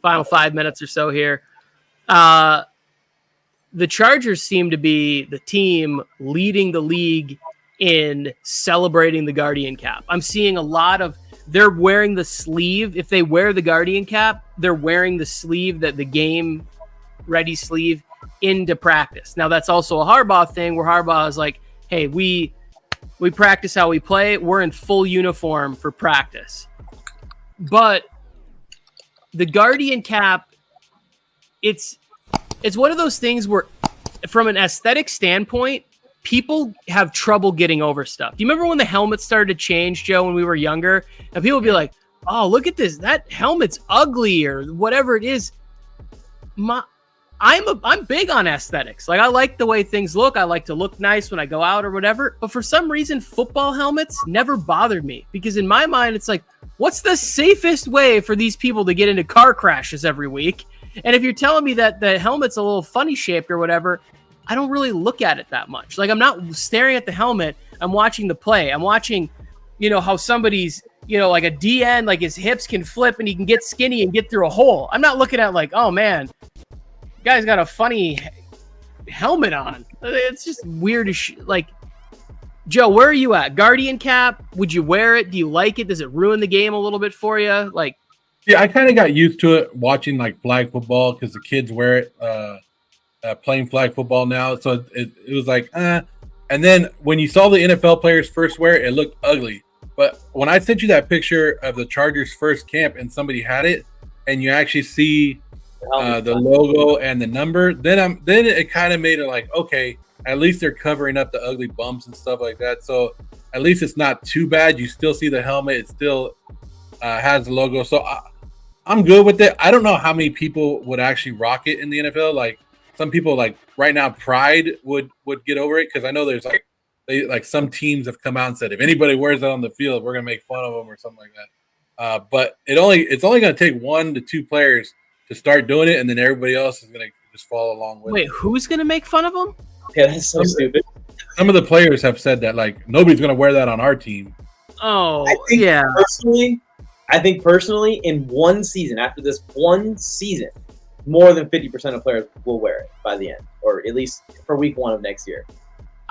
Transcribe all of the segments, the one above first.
final 5 minutes or so here. The Chargers seem to be the team leading the league in celebrating the Guardian cap. I'm seeing a lot of, they're wearing the sleeve. If they wear the Guardian cap, they're wearing the sleeve, that the game ready sleeve, into practice. Now that's also a Harbaugh thing, where Harbaugh is like, hey, we practice how we play. We're in full uniform for practice. But the Guardian cap, it's one of those things where, from an aesthetic standpoint, people have trouble getting over stuff. Do you remember when the helmets started to change, Joe, when we were younger? And people would be like, oh, look at this. That helmet's ugly, or whatever it is. I'm big on aesthetics. Like, I like the way things look. I like to look nice when I go out or whatever. But for some reason, football helmets never bothered me, because in my mind, it's like, what's the safest way for these people to get into car crashes every week? And if you're telling me that the helmet's a little funny shaped or whatever, I don't really look at it that much. Like, I'm not staring at the helmet. I'm watching the play. I'm watching, how somebody's, like a DN, like his hips can flip and he can get skinny and get through a hole. I'm not looking at like, oh man, guy's got a funny helmet on. It's just weird as like, Joe, where are you at? Guardian cap? Would you wear it? Do you like it? Does it ruin the game a little bit for you? Like, yeah, I kind of got used to it watching like flag football, because the kids wear it, playing flag football now. So it was like, And then when you saw the NFL players first wear it, it looked ugly. But when I sent you that picture of the Chargers' first camp and somebody had it, and you actually see the logo and the number, then it kind of made it like, okay, at least they're covering up the ugly bumps and stuff like that. So at least it's not too bad. You still see the helmet. It still has the logo. So I'm good with it. I don't know how many people would actually rock it in the NFL. Like, some people, like right now, Pride would get over it, because I know there's like some teams have come out and said, if anybody wears it on the field, we're gonna make fun of them or something like that. But it's only gonna take 1 to 2 players to start doing it, and then everybody else is gonna just follow along with it. Wait, who's gonna make fun of them? Yeah, that's so stupid. Some of the players have said that, like, nobody's gonna wear that on our team. Oh, I think personally, in one season, after this one season, more than 50% of players will wear it by the end, or at least for week 1 of next year.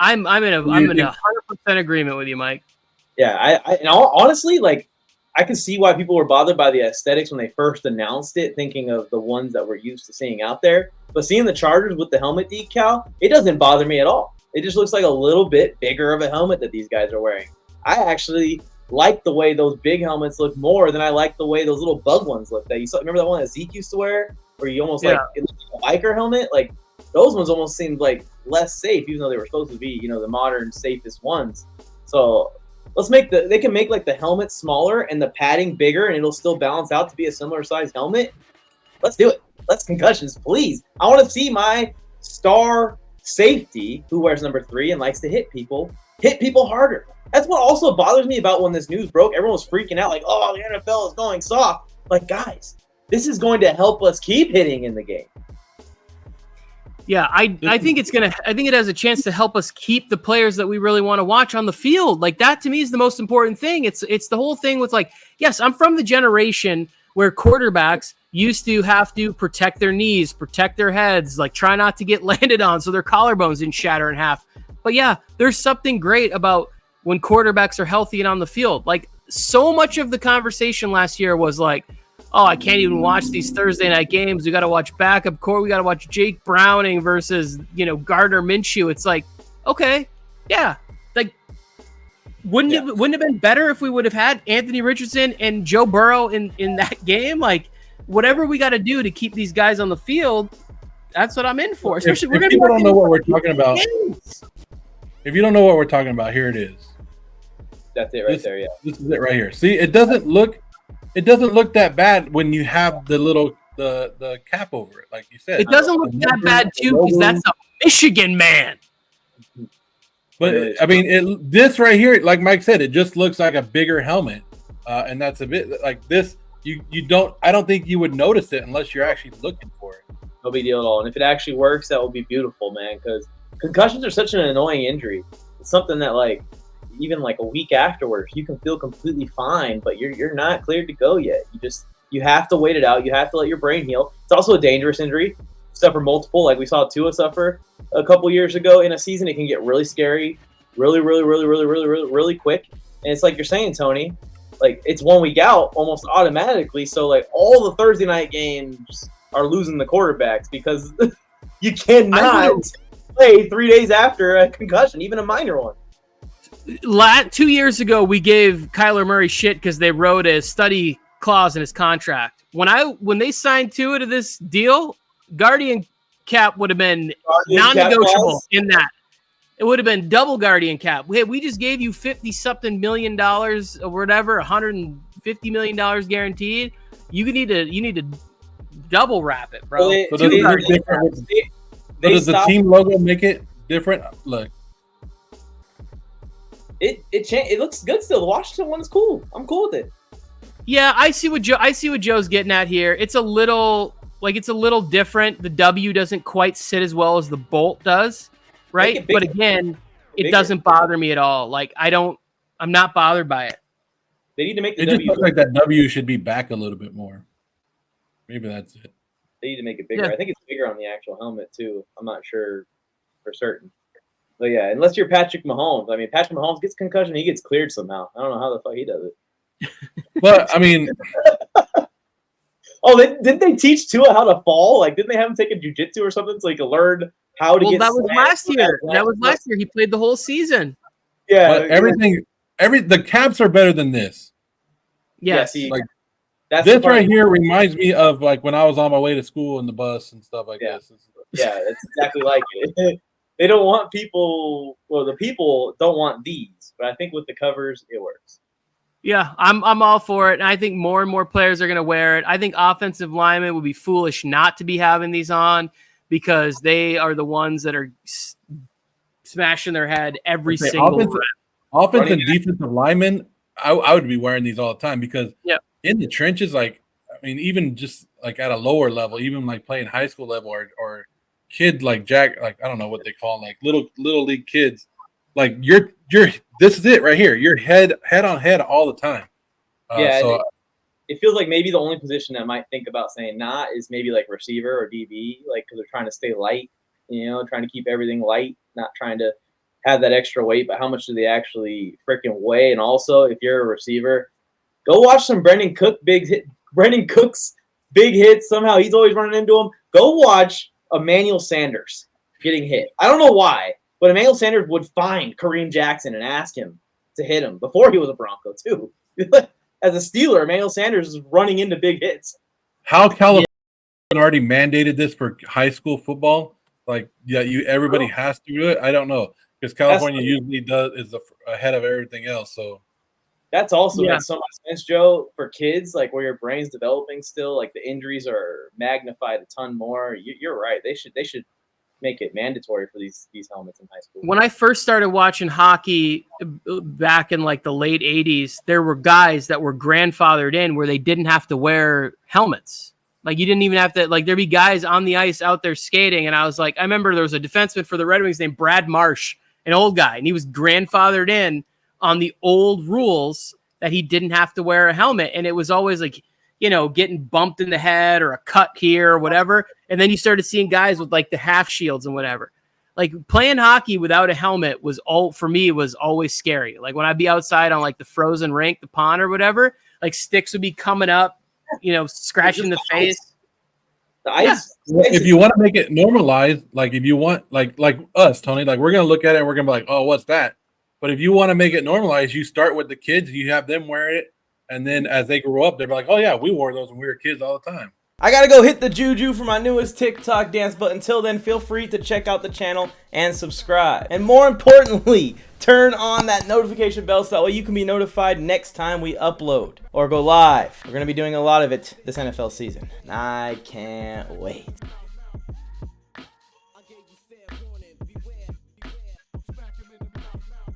I'm in 100% agreement with you, Mike. Yeah, honestly, like, I can see why people were bothered by the aesthetics when they first announced it, thinking of the ones that we're used to seeing out there. But seeing the Chargers with the helmet decal, it doesn't bother me at all. It just looks like a little bit bigger of a helmet that these guys are wearing. I actually like the way those big helmets look more than I like the way those little bug ones look. That you saw, remember that one that Zeke used to wear, where you almost like it looked like a biker helmet? Like, those ones almost seemed like less safe, even though they were supposed to be, the modern safest ones. So they can make like the helmet smaller and the padding bigger, and it'll still balance out to be a similar size helmet. Let's do it. Let's concussions, please. I want to see my star safety, who wears number 3 and likes to hit people harder. That's what also bothers me about when this news broke. Everyone was freaking out like, oh, the NFL is going soft. Like, guys, this is going to help us keep hitting in the game. Yeah, I think it has a chance to help us keep the players that we really want to watch on the field. Like, that to me is the most important thing. It's the whole thing with, like, yes, I'm from the generation where quarterbacks used to have to protect their knees, protect their heads, like try not to get landed on so their collarbones didn't shatter in half. But yeah, there's something great about when quarterbacks are healthy and on the field. Like, so much of the conversation last year was like, oh, I can't even watch these Thursday night games. We got to watch backup core. We got to watch Jake Browning versus, Gardner Minshew. It's like, okay, yeah. Like, wouldn't it have been better if we would have had Anthony Richardson and Joe Burrow in that game? Like, whatever we got to do to keep these guys on the field, that's what I'm in for. Especially if people don't know what we're talking about. If you don't know what we're talking about, here it is. That's it right there, yeah. This is it right here. See, it doesn't look that bad when you have the cap over it, like you said. It doesn't look that bad too, because that's a Michigan man. But I mean, this right here, like Mike said, it just looks like a bigger helmet, and that's a bit like this. You don't. I don't think you would notice it unless you're actually looking for it. No big deal at all. And if it actually works, that would be beautiful, man. Because concussions are such an annoying injury. It's something that, like, even like a week afterwards, you can feel completely fine, but you're not cleared to go yet. You have to wait it out. You have to let your brain heal. It's also a dangerous injury. Suffer multiple, like we saw Tua suffer a couple years ago in a season. It can get really scary, really quick. And it's like you're saying, Tony, like it's 1 week out almost automatically. So like all the Thursday night games are losing the quarterbacks because you cannot play 3 days after a concussion, even a minor one. 2 years ago, we gave Kyler Murray shit because they wrote a study clause in his contract. When they signed Tua to this deal, guardian cap would have been non-negotiable in that. It would have been double guardian cap. We just gave you $50-something million or whatever, $150 million guaranteed. You need to double wrap it, bro. So does the team logo make it different? Look, it looks good still. The Washington one is cool. I'm cool with it. Yeah, I see what Joe's getting at here. It's a little different. The W doesn't quite sit as well as the bolt does, right? But again, it doesn't bother me at all. Like I'm not bothered by it. They need to make the it W. Just looks like that W should be back a little bit more. Maybe that's it. They need to make it bigger. Yeah. I think it's bigger on the actual helmet too. I'm not sure for certain. But yeah, unless you're Patrick Mahomes. I mean, Patrick Mahomes gets concussion, he gets cleared somehow. I don't know how the fuck he does it. But I mean, didn't they teach Tua how to fall? Like, didn't they have him take a jiu-jitsu or something so he could learn how to get? That was last year. That was last year. He played the whole season. Yeah, but the caps are better than this. Yes, like this right here reminds me of like when I was on my way to school in the bus and stuff like this. Yeah, that's exactly like it. They don't want people. Well, the people don't want these, but I think with the covers, it works. Yeah, I'm all for it, and I think more and more players are going to wear it. I think offensive linemen would be foolish not to be having these on because they are the ones that are smashing their head every single time. Offensive and defensive linemen, I would be wearing these all the time because in the trenches, like I mean, even just like at a lower level, even like playing high school level or kid like Jack, like I don't know what they call them, like little league kids. Like you're this is it right here. You're head on head all the time. So it feels like maybe the only position I might think about saying not is maybe like receiver or DB, like because they're trying to stay light, trying to keep everything light, not trying to have that extra weight. But how much do they actually freaking weigh? And also, if you're a receiver, go watch some Brendan Cook's big hits. Somehow he's always running into them. Go watch Emmanuel Sanders getting hit. I don't know why. But Emmanuel Sanders would find Kareem Jackson and ask him to hit him before he was a Bronco, too. As a Steeler, Emmanuel Sanders is running into big hits. How California already mandated this for high school football? Like, everybody has to do it? I don't know. Because California usually is ahead of everything else. So that's also makes so much sense, Joe, for kids, like where your brain's developing still. Like the injuries are magnified a ton more. You're right. They should make it mandatory for these helmets in high school. When I first started watching hockey back in like the late 80s, there were guys that were grandfathered in where they didn't have to wear helmets. Like you didn't even have to, like there'd be guys on the ice out there skating. And I was like, I remember there was a defenseman for the Red Wings named Brad Marsh, an old guy, and he was grandfathered in on the old rules that he didn't have to wear a helmet. And it was always like, getting bumped in the head or a cut here or whatever. And then you started seeing guys with like the half shields and whatever. Like playing hockey without a helmet was always scary. Like when I'd be outside on like the frozen rink, the pond or whatever, like sticks would be coming up, scratching the face. The ice. Yeah. If you want to make it normalized, like if you want, like us, Tony, like we're going to look at it and we're going to be like, oh, what's that? But if you want to make it normalized, you start with the kids, you have them wear it. And then as they grow up, they're like, oh, yeah, we wore those when we were kids all the time. I got to go hit the juju for my newest TikTok dance. But until then, feel free to check out the channel and subscribe. And more importantly, turn on that notification bell so that way you can be notified next time we upload or go live. We're going to be doing a lot of it this NFL season. I can't wait.